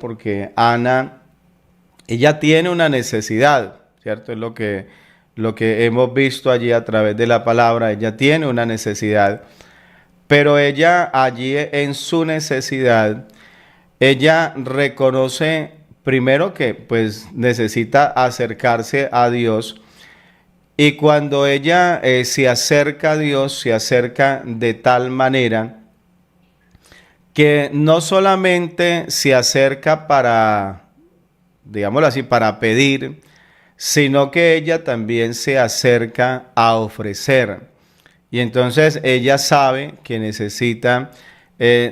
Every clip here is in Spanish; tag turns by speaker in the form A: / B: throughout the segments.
A: porque Ana, ella tiene una necesidad, ¿cierto? Es lo que hemos visto allí a través de la palabra. Ella tiene una necesidad, pero ella allí en su necesidad, ella reconoce primero que pues necesita acercarse a Dios, y cuando ella se acerca a Dios, se acerca de tal manera que no solamente se acerca para, digámoslo así, para pedir, sino que ella también se acerca a ofrecer. Y entonces ella sabe que necesita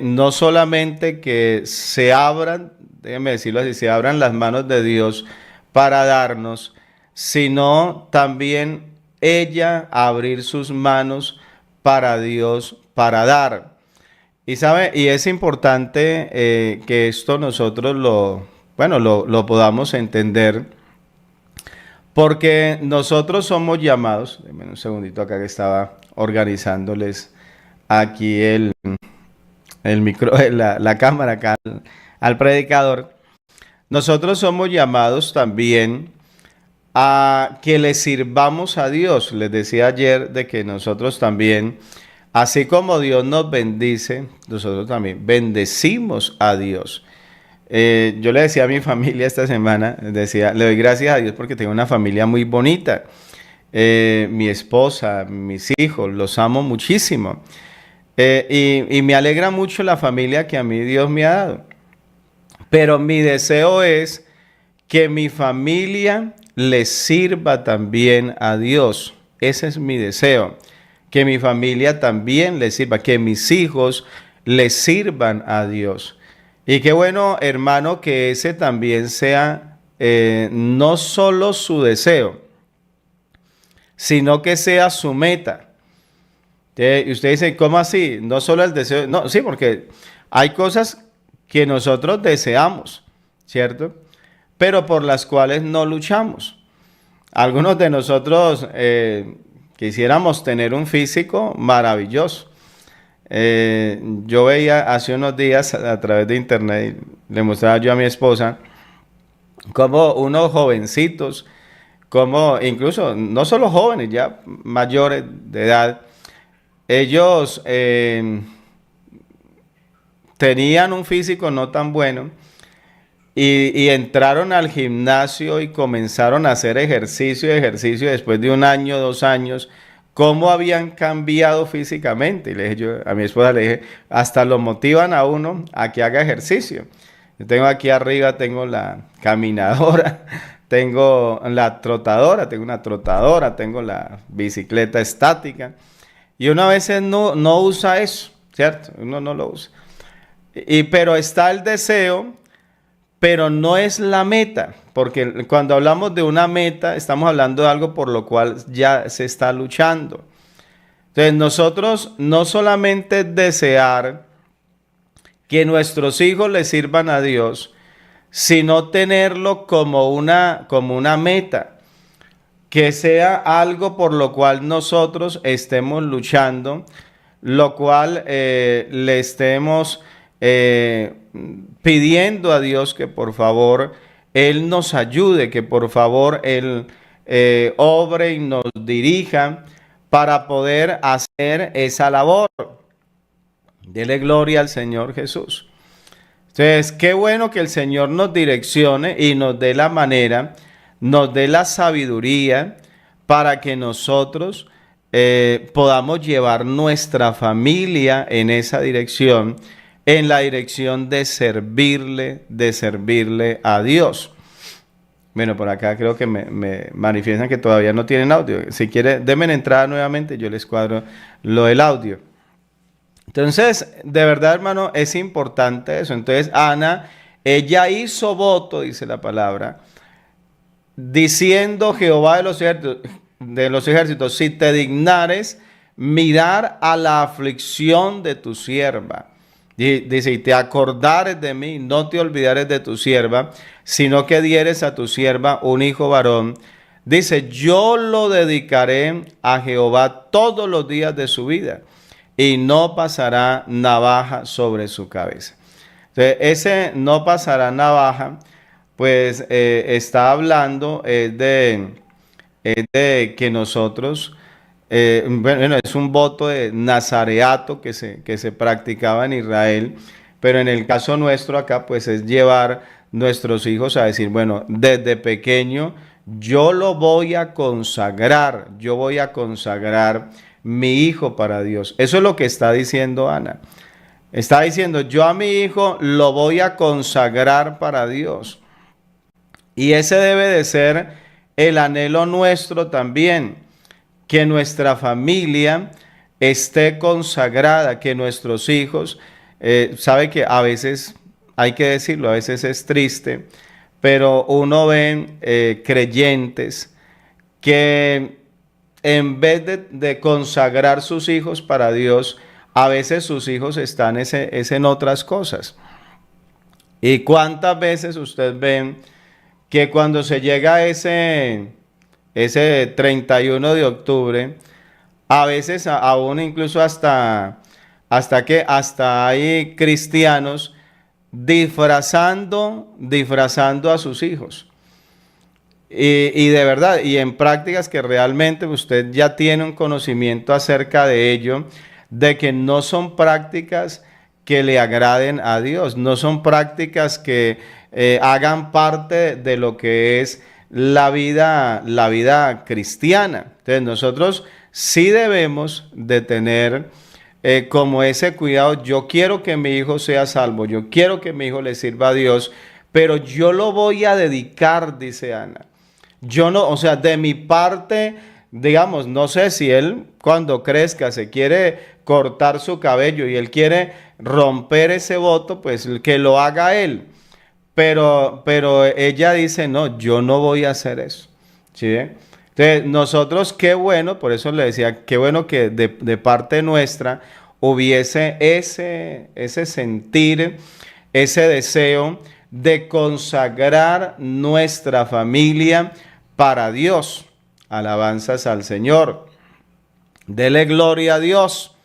A: no solamente que se abran, déjeme decirlo así, se abran las manos de Dios para darnos, sino también ella abrir sus manos para Dios para dar. Y sabe, y es importante que esto nosotros lo podamos entender, porque nosotros somos llamados, denme un segundito acá que estaba organizándoles aquí el micro, la cámara acá al predicador. Nosotros somos llamados también a que le sirvamos a Dios. Les decía ayer de que nosotros también, así como Dios nos bendice, nosotros también bendecimos a Dios. Yo le decía a mi familia esta semana, decía, le doy gracias a Dios porque tengo una familia muy bonita. Mi esposa, mis hijos, los amo muchísimo. Y me alegra mucho la familia que a mí Dios me ha dado. Pero mi deseo es que mi familia le sirva también a Dios. Ese es mi deseo. Que mi familia también le sirva, que mis hijos le sirvan a Dios. Y qué bueno, hermano, que ese también sea no solo su deseo, sino que sea su meta. Y usted dice, ¿cómo así? No solo el deseo. No, sí, porque hay cosas que nosotros deseamos, ¿cierto? Pero por las cuales no luchamos. Algunos de nosotros quisiéramos tener un físico maravilloso. Yo veía hace unos días a través de internet, le mostraba yo a mi esposa, como unos jovencitos, como incluso no solo jóvenes, ya mayores de edad, ellos tenían un físico no tan bueno y entraron al gimnasio y comenzaron a hacer ejercicio después de un año, 2 años, cómo habían cambiado físicamente. Y le dije yo, a mi esposa le dije, hasta lo motivan a uno a que haga ejercicio. Yo tengo aquí arriba, tengo la caminadora, tengo la trotadora, tengo una trotadora, tengo la bicicleta estática. Y uno a veces no usa eso, ¿cierto? Uno no lo usa. Pero está el deseo, pero no es la meta, porque cuando hablamos de una meta, estamos hablando de algo por lo cual ya se está luchando. Entonces nosotros no solamente desear que nuestros hijos le sirvan a Dios, sino tenerlo como una meta, que sea algo por lo cual nosotros estemos luchando, lo cual le estemos pidiendo a Dios que por favor Él nos ayude, que por favor Él obre y nos dirija para poder hacer esa labor. Dele gloria al Señor Jesús. Entonces, qué bueno que el Señor nos direccione y nos dé la manera, nos dé la sabiduría para que nosotros podamos llevar nuestra familia en esa dirección, en la dirección de servirle a Dios. Bueno, por acá creo que me manifiestan que todavía no tienen audio. Si quiere, denme entrada nuevamente, yo les cuadro lo del audio. Entonces, de verdad, hermano, es importante eso. Entonces, Ana, ella hizo voto, dice la palabra, diciendo Jehová de los ejércitos, si te dignares mirar a la aflicción de tu sierva. Dice, y te acordares de mí, no te olvidares de tu sierva, sino que dieres a tu sierva un hijo varón. Dice, yo lo dedicaré a Jehová todos los días de su vida, y no pasará navaja sobre su cabeza. Entonces, ese no pasará navaja, pues está hablando es de que nosotros, bueno, es un voto de nazareato que se practicaba en Israel, pero en el caso nuestro acá, pues es llevar nuestros hijos a decir, bueno, desde pequeño yo lo voy a consagrar, yo voy a consagrar mi hijo para Dios. Eso es lo que está diciendo Ana. Está diciendo, yo a mi hijo lo voy a consagrar para Dios. Y ese debe de ser el anhelo nuestro también, que nuestra familia esté consagrada, que nuestros hijos, sabe que a veces, hay que decirlo, a veces es triste, pero uno ve creyentes que en vez de consagrar sus hijos para Dios, a veces sus hijos están es en otras cosas. ¿Y cuántas veces usted ve que cuando se llega a ese 31 de octubre, a veces aún incluso hasta hay cristianos disfrazando a sus hijos? Y de verdad, y en prácticas que realmente usted ya tiene un conocimiento acerca de ello, de que no son prácticas que le agraden a Dios, no son prácticas que hagan parte de lo que es la vida cristiana. Entonces nosotros sí debemos de tener como ese cuidado. Yo quiero que mi hijo sea salvo, yo quiero que mi hijo le sirva a Dios, pero yo lo voy a dedicar, dice Ana. Yo no, o sea, de mi parte, digamos, no sé si él cuando crezca se quiere cortar su cabello y él quiere romper ese voto, pues que lo haga él. Pero ella dice, no, yo no voy a hacer eso. ¿Sí? Entonces, nosotros, qué bueno, por eso le decía, qué bueno que de parte nuestra hubiese ese sentir, ese deseo de consagrar nuestra familia para Dios. Alabanzas al Señor. Dele gloria a Dios.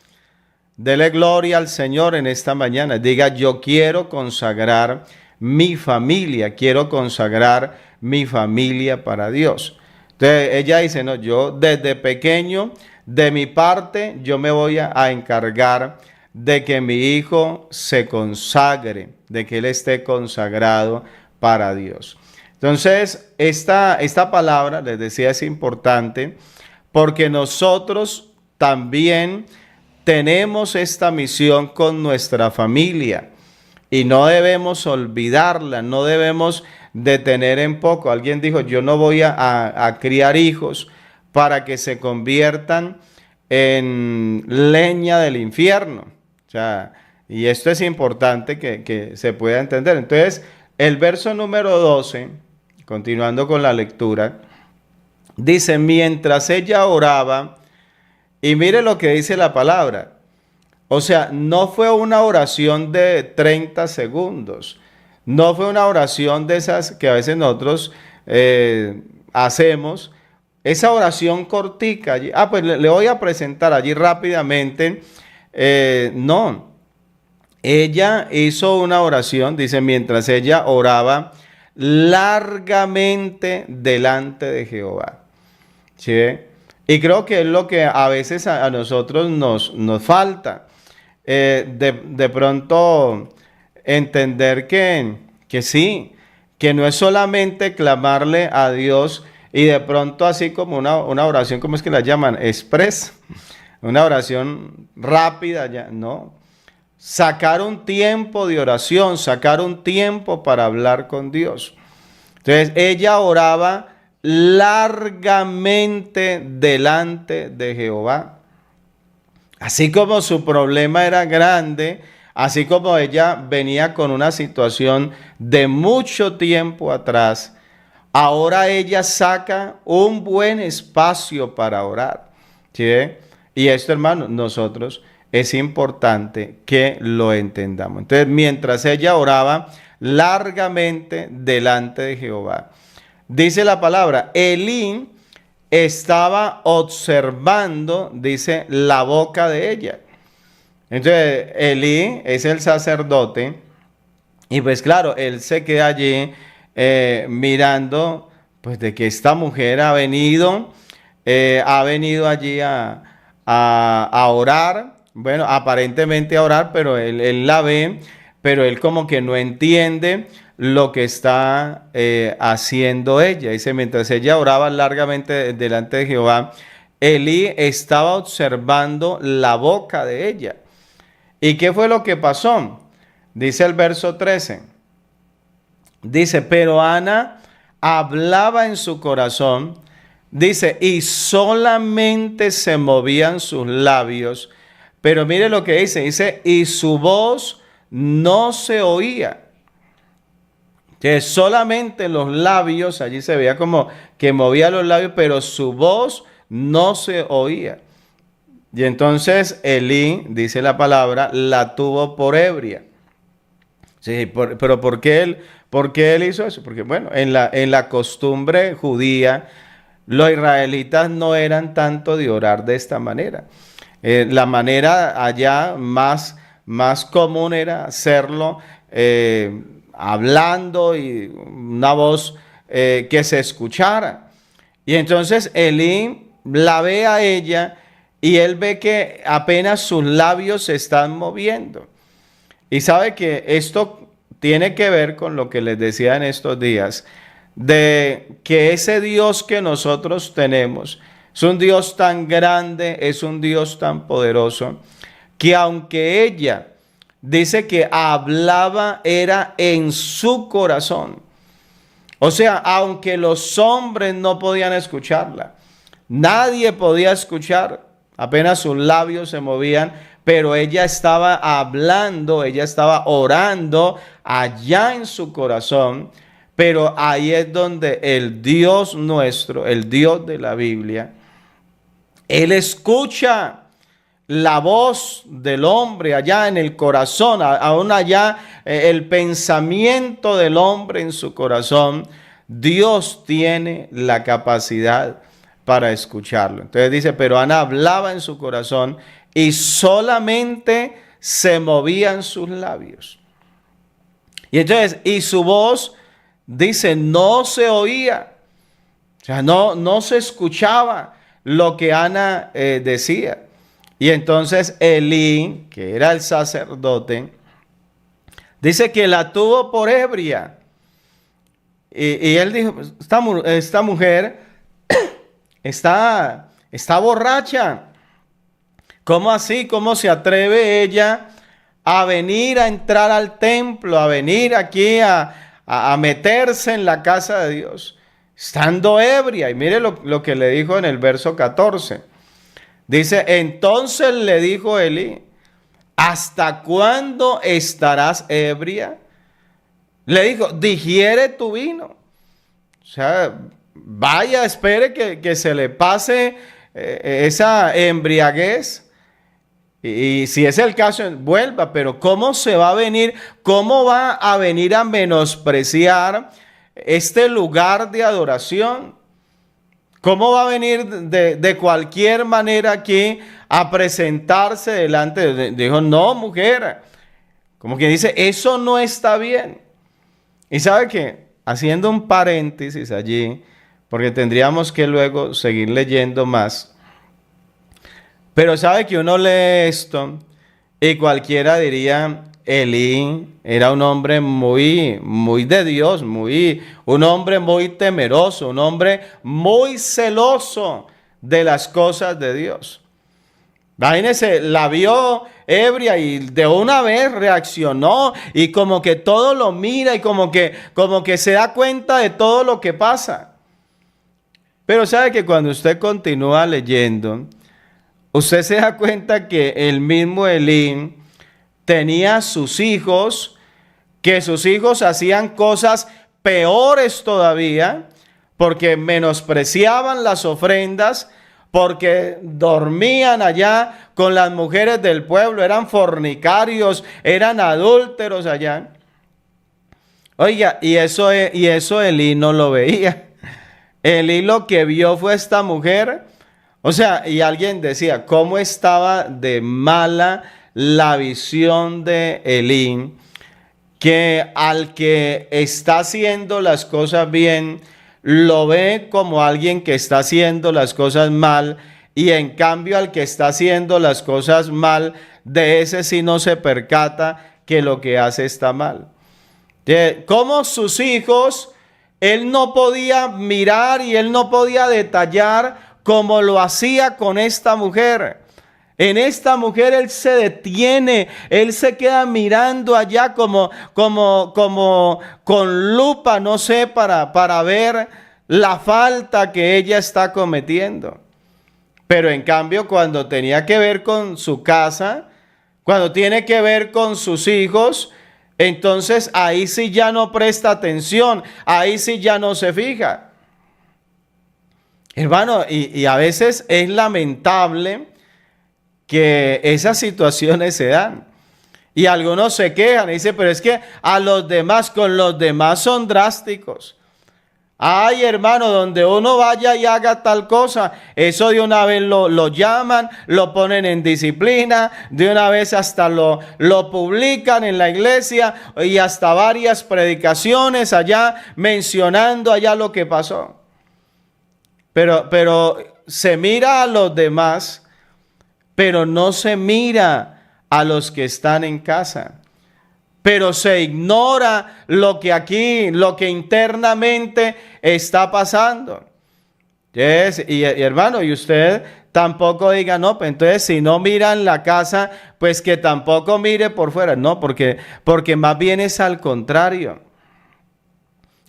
A: Dele gloria al Señor en esta mañana. Diga, yo quiero consagrar mi familia, quiero consagrar mi familia para Dios. Entonces ella dice, no, yo desde pequeño, de mi parte, yo me voy a encargar de que mi hijo se consagre, de que él esté consagrado para Dios. Entonces, esta palabra, les decía, es importante porque nosotros también tenemos esta misión con nuestra familia y no debemos olvidarla, no debemos de tener en poco. Alguien dijo, yo no voy a criar hijos para que se conviertan en leña del infierno. O sea, y esto es importante que se pueda entender. Entonces, el verso número 12, continuando con la lectura, dice, mientras ella oraba, y mire lo que dice la palabra. O sea, no fue una oración de 30 segundos. No fue una oración de esas que a veces nosotros hacemos. Esa oración cortica. Allí, pues le voy a presentar allí rápidamente. No. Ella hizo una oración, dice, mientras ella oraba largamente delante de Jehová. ¿Sí? Y creo que es lo que a veces a nosotros nos falta. De pronto entender que sí, que no es solamente clamarle a Dios y de pronto así como una oración, ¿cómo es que la llaman? Express, una oración rápida, ya, no. Sacar un tiempo de oración, sacar un tiempo para hablar con Dios. Entonces ella oraba largamente delante de Jehová. Así como su problema era grande, así como ella venía con una situación de mucho tiempo atrás, ahora ella saca un buen espacio para orar. ¿Sí? Y esto, hermano, nosotros es importante que lo entendamos. Entonces, mientras ella oraba largamente delante de Jehová, dice la palabra, Elí estaba observando, dice, la boca de ella. Entonces, Elí es el sacerdote Y pues claro, él se queda allí mirando, pues de que esta mujer ha venido allí a orar, bueno, aparentemente a orar, pero él la ve, pero él como que no entiende lo que está haciendo ella. Dice, mientras ella oraba largamente delante de Jehová, Elí estaba observando la boca de ella. ¿Y qué fue lo que pasó? Dice el verso 13. Dice, pero Ana hablaba en su corazón, dice, y solamente se movían sus labios. Pero mire lo que dice, y su voz no se oía. Que solamente los labios, allí se veía como que movía los labios, pero su voz no se oía. Y entonces Elí, dice la palabra, la tuvo por ebria. Sí, pero por qué él hizo eso? Porque bueno, en la costumbre judía, los israelitas no eran tanto de orar de esta manera. La manera allá más común era hacerlo hablando y una voz que se escuchara. Y entonces Elí la ve a ella y él ve que apenas sus labios se están moviendo. Y sabe que esto tiene que ver con lo que les decía en estos días, de que ese Dios que nosotros tenemos es un Dios tan grande, es un Dios tan poderoso, que aunque ella dice que hablaba era en su corazón. O sea, aunque los hombres no podían escucharla, nadie podía escuchar, apenas sus labios se movían, pero ella estaba hablando, ella estaba orando allá en su corazón, pero ahí es donde el Dios nuestro, el Dios de la Biblia, Él escucha la voz del hombre allá en el corazón, aún allá el pensamiento del hombre en su corazón. Dios tiene la capacidad para escucharlo. Entonces dice, pero Ana hablaba en su corazón y solamente se movían sus labios. Y entonces, y su voz, dice, no se oía. O sea, no se escuchaba lo que Ana decía. Y entonces Elí, que era el sacerdote, dice que la tuvo por ebria. Y él dijo, esta mujer está borracha. ¿Cómo así? ¿Cómo se atreve ella a venir a entrar al templo, a venir aquí a meterse en la casa de Dios, estando ebria? Y mire lo que le dijo en el verso 14. Dice, entonces le dijo Elí, ¿hasta cuándo estarás ebria? Le dijo, digiere tu vino. O sea, vaya, espere que se le pase esa embriaguez. Y si es el caso, vuelva. Pero ¿cómo se va a venir? ¿Cómo va a venir a menospreciar este lugar de adoración? ¿Cómo va a venir de cualquier manera aquí a presentarse delante? Dijo, no, mujer. Como que dice, eso no está bien. Y sabe que, haciendo un paréntesis allí, porque tendríamos que luego seguir leyendo más. Pero sabe que uno lee esto y cualquiera diría, Elí era un hombre muy de Dios, un hombre muy temeroso, un hombre muy celoso de las cosas de Dios. Imagínense, la vio ebria y de una vez reaccionó y como que todo lo mira y como que se da cuenta de todo lo que pasa. Pero sabe que cuando usted continúa leyendo, usted se da cuenta que el mismo Elí tenía sus hijos, que sus hijos hacían cosas peores todavía, porque menospreciaban las ofrendas, porque dormían allá con las mujeres del pueblo, eran fornicarios, eran adúlteros allá. Oiga, y eso Elí no lo veía. Elí lo que vio fue esta mujer. O sea, y alguien decía, ¿cómo estaba de mala la visión de Elí? que al que está haciendo las cosas bien, lo ve como alguien que está haciendo las cosas mal, y en cambio al que está haciendo las cosas mal, de ese sí no se percata que lo que hace está mal. Como sus hijos, él no podía mirar y él no podía detallar como lo hacía con esta mujer. En esta mujer él se detiene, él se queda mirando allá como con lupa, no sé, para ver la falta que ella está cometiendo. Pero en cambio, cuando tenía que ver con su casa, cuando tiene que ver con sus hijos, entonces ahí sí ya no presta atención, ahí sí ya no se fija. Hermano, y a veces es lamentable que esas situaciones se dan. Y algunos se quejan y dicen, pero es que a los demás, con los demás son drásticos. Ay, hermano, donde uno vaya y haga tal cosa, eso de una vez lo llaman, lo ponen en disciplina, de una vez hasta lo publican en la iglesia y hasta varias predicaciones allá mencionando allá lo que pasó. Pero se mira a los demás, pero no se mira a los que están en casa. Pero se ignora lo que aquí, lo que internamente está pasando. Y hermano, y usted tampoco diga, no, pues entonces si no mira en la casa, pues que tampoco mire por fuera. No, porque más bien es al contrario.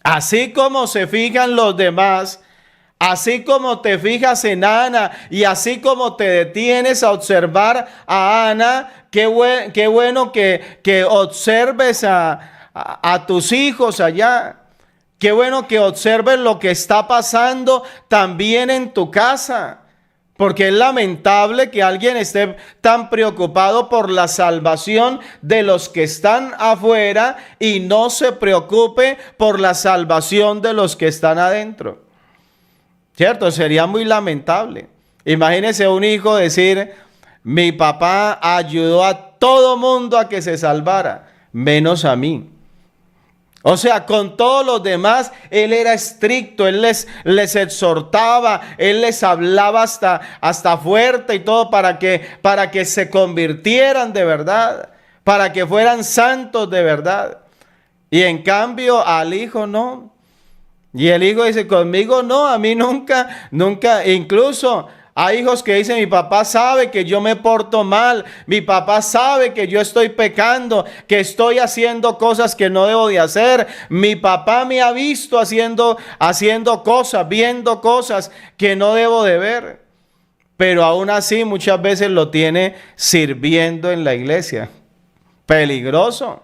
A: Así como se fijan los demás, así como te fijas en Ana y así como te detienes a observar a Ana, qué bueno que observes a tus hijos allá. Qué bueno que observes lo que está pasando también en tu casa. Porque es lamentable que alguien esté tan preocupado por la salvación de los que están afuera y no se preocupe por la salvación de los que están adentro. ¿Cierto? Sería muy lamentable. Imagínese un hijo decir, mi papá ayudó a todo mundo a que se salvara, menos a mí. O sea, con todos los demás, él era estricto, él les exhortaba, él les hablaba hasta fuerte y todo para que se convirtieran de verdad, para que fueran santos de verdad. Y en cambio al hijo no. Y el hijo dice, conmigo no, a mí nunca, incluso hay hijos que dicen, mi papá sabe que yo me porto mal, mi papá sabe que yo estoy pecando, que estoy haciendo cosas que no debo de hacer, mi papá me ha visto haciendo cosas, viendo cosas que no debo de ver, pero aún así muchas veces lo tiene sirviendo en la iglesia. Peligroso.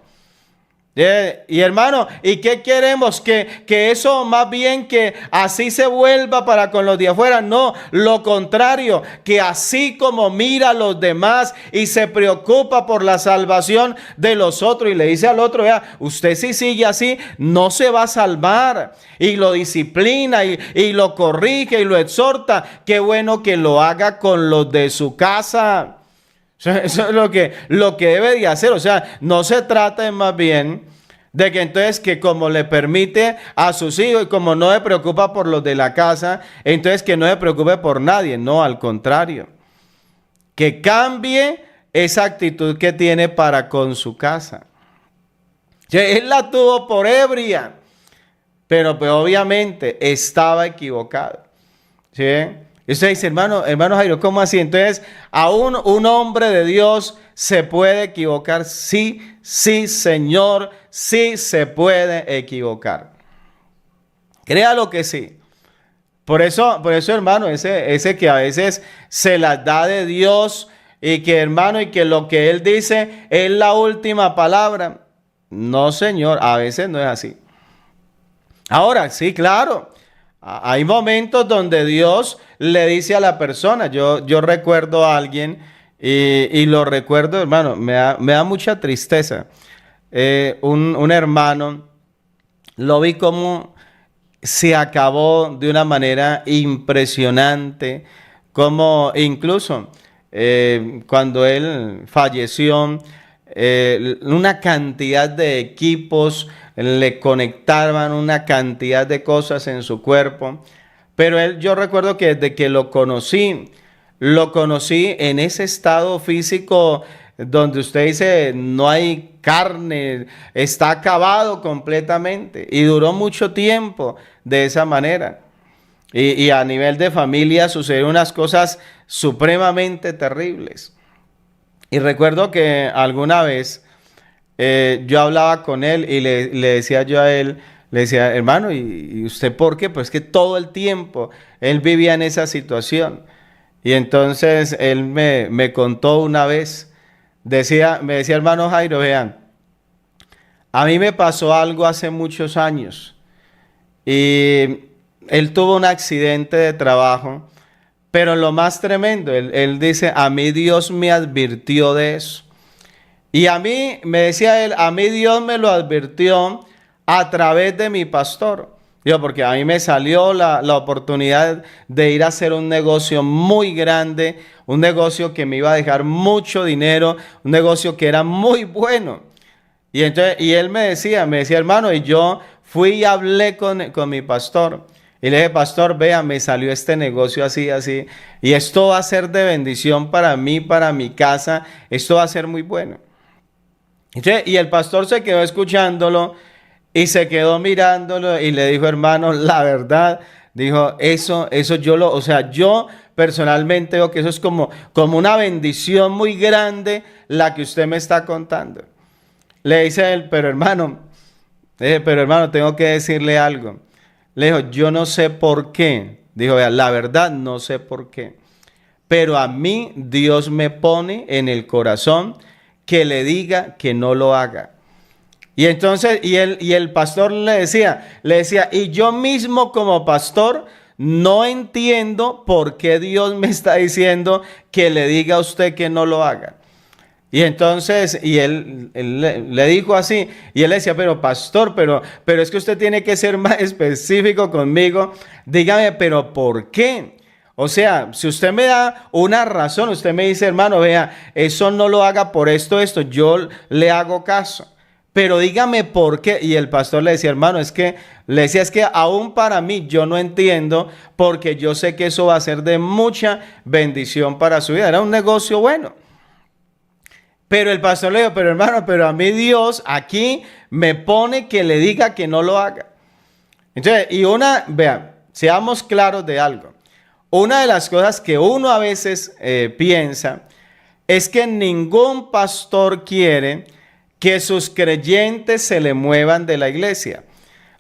A: Y hermano, ¿y qué queremos? Que eso más bien que así se vuelva para con los de afuera. No, lo contrario, que así como mira a los demás y se preocupa por la salvación de los otros y le dice al otro, vea, usted si sigue así no se va a salvar, y lo disciplina y lo corrige y lo exhorta. Qué bueno que lo haga con los de su casa. Eso es lo que debe de hacer. O sea, no se trata de más bien de que entonces que como le permite a sus hijos y como no se preocupa por los de la casa, entonces que no se preocupe por nadie. No, al contrario. Que cambie esa actitud que tiene para con su casa. Él la tuvo por ebria, pero pues obviamente estaba equivocado. ¿Sí? Y usted dice, hermano Jairo, ¿cómo así? Entonces, ¿aún un hombre de Dios se puede equivocar? Sí, Señor, sí se puede equivocar. Créalo que sí. Por eso, hermano, ese que a veces se las da de Dios y que, hermano, y que lo que Él dice es la última palabra. No, Señor, a veces no es así. Ahora, sí, claro. Hay momentos donde Dios le dice a la persona, yo recuerdo a alguien y lo recuerdo, hermano, me da mucha tristeza. Un hermano, lo vi como se acabó de una manera impresionante, como incluso cuando él falleció, una cantidad de equipos, le conectaban una cantidad de cosas en su cuerpo. Pero él, yo recuerdo que desde que lo conocí en ese estado físico donde usted dice no hay carne, está acabado completamente. Y duró mucho tiempo de esa manera. Y a nivel de familia sucedieron unas cosas supremamente terribles. Y recuerdo que alguna vez yo hablaba con él y le decía yo a él, le decía, hermano, ¿y usted por qué? Pues que todo el tiempo él vivía en esa situación. Y entonces él me contó una vez, me decía, hermano Jairo, vean, a mí me pasó algo hace muchos años y él tuvo un accidente de trabajo, pero lo más tremendo, él dice, a mí Dios me advirtió de eso. Y a mí, me decía él, a mí Dios me lo advirtió a través de mi pastor. Digo, porque a mí me salió la oportunidad de ir a hacer un negocio muy grande, un negocio que me iba a dejar mucho dinero, un negocio que era muy bueno. Y entonces, y él me decía, hermano, y yo fui y hablé con mi pastor. Y le dije, pastor, vea, me salió este negocio así, así. Y esto va a ser de bendición para mí, para mi casa. Esto va a ser muy bueno. Y el pastor se quedó escuchándolo y se quedó mirándolo y le dijo, hermano, la verdad, dijo, eso o sea, yo personalmente veo que eso es como una bendición muy grande la que usted me está contando. Le dice él, pero hermano, tengo que decirle algo. Le dijo, yo no sé por qué. Dijo, vea, la verdad, no sé por qué. Pero a mí Dios me pone en el corazón que le diga que no lo haga. Y entonces, y el pastor le decía, y yo mismo como pastor no entiendo por qué Dios me está diciendo que le diga a usted que no lo haga. Y entonces, y él le dijo así, y él le decía, pero pastor, pero es que usted tiene que ser más específico conmigo. Dígame, pero ¿por qué? O sea, si usted me da una razón, usted me dice, hermano, vea, eso no lo haga por esto, yo le hago caso. Pero dígame por qué. Y el pastor le decía, hermano, es que aún para mí yo no entiendo, porque yo sé que eso va a ser de mucha bendición para su vida. Era un negocio bueno. Pero el pastor le dijo, pero hermano, pero a mí Dios aquí me pone que le diga que no lo haga. Entonces, vean, seamos claros de algo. Una de las cosas que uno a veces piensa es que ningún pastor quiere que sus creyentes se le muevan de la iglesia.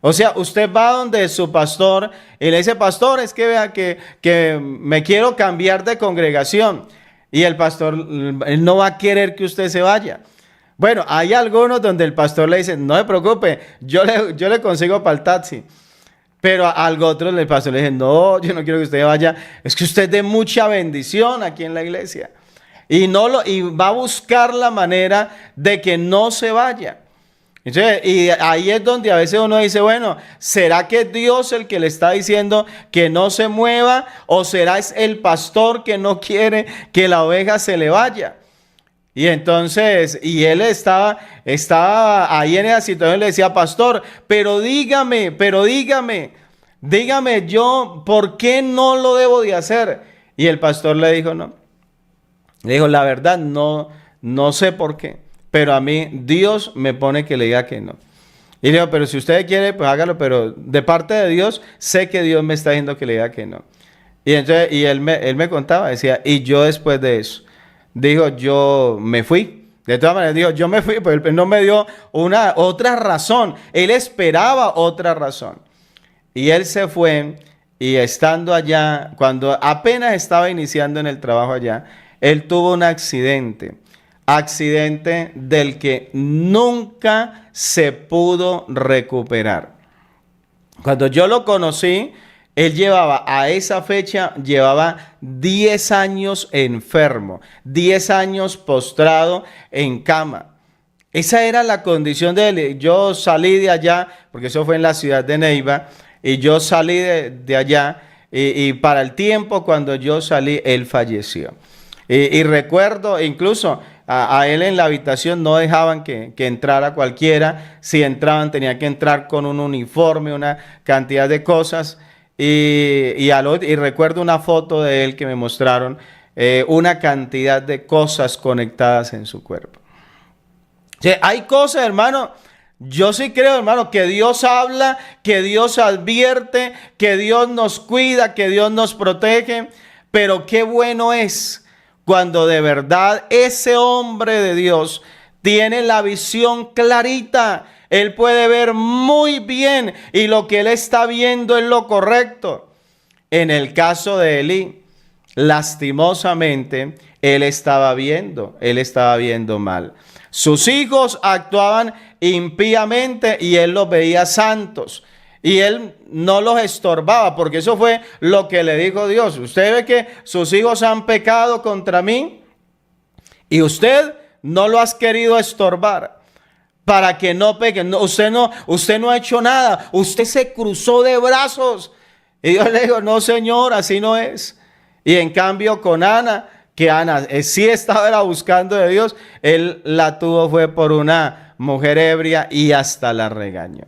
A: O sea, usted va donde su pastor y le dice, pastor, es que vea que me quiero cambiar de congregación. Y el pastor, él no va a querer que usted se vaya. Bueno, hay algunos donde el pastor le dice, no se preocupe, yo le consigo para el taxi. Pero a algo otro el pastor le dice, no, yo no quiero que usted vaya, es que usted es de mucha bendición aquí en la iglesia. Y va a buscar la manera de que no se vaya. Entonces, y ahí es donde a veces uno dice, bueno, ¿será que es Dios el que le está diciendo que no se mueva? ¿O será es el pastor que no quiere que la oveja se le vaya? Y entonces, y él estaba ahí en esa situación, le decía, pastor, pero dígame yo, ¿por qué no lo debo de hacer? Y el pastor le dijo, no. Le dijo, la verdad, no sé por qué, pero a mí Dios me pone que le diga que no. Y le digo, pero si usted quiere, pues hágalo, pero de parte de Dios, sé que Dios me está diciendo que le diga que no. Y entonces, él me contaba, decía, y yo después de eso, dijo, yo me fui. De todas maneras, dijo, yo me fui, pero él no me dio otra razón. Él esperaba otra razón. Y él se fue, y estando allá, cuando apenas estaba iniciando en el trabajo allá, él tuvo un accidente del que nunca se pudo recuperar. Cuando yo lo conocí, él a esa fecha, llevaba 10 años enfermo, 10 años postrado en cama. Esa era la condición de él. Yo salí de allá, porque eso fue en la ciudad de Neiva, y yo salí de allá, y para el tiempo cuando yo salí, él falleció. Y recuerdo, incluso a él en la habitación no dejaban que entrara cualquiera. Si entraban tenía que entrar con un uniforme, una cantidad de cosas. Y recuerdo una foto de él que me mostraron, una cantidad de cosas conectadas en su cuerpo. O sea, hay cosas, hermano. Yo sí creo, hermano, que Dios habla, que Dios advierte, que Dios nos cuida, que Dios nos protege. Pero qué bueno es cuando de verdad ese hombre de Dios tiene la visión clarita. Él puede ver muy bien y lo que él está viendo es lo correcto. En el caso de Elí, lastimosamente, él estaba viendo mal. Sus hijos actuaban impíamente y él los veía santos. Y él no los estorbaba, porque eso fue lo que le dijo Dios. Usted ve que sus hijos han pecado contra mí y usted no lo has querido estorbar para que no pequen. No, usted no ha hecho nada. Usted se cruzó de brazos. Y Dios le dijo, no, Señor, así no es. Y en cambio con Ana, que Ana sí estaba buscando de Dios, él la tuvo fue por una mujer ebria y hasta la regañó.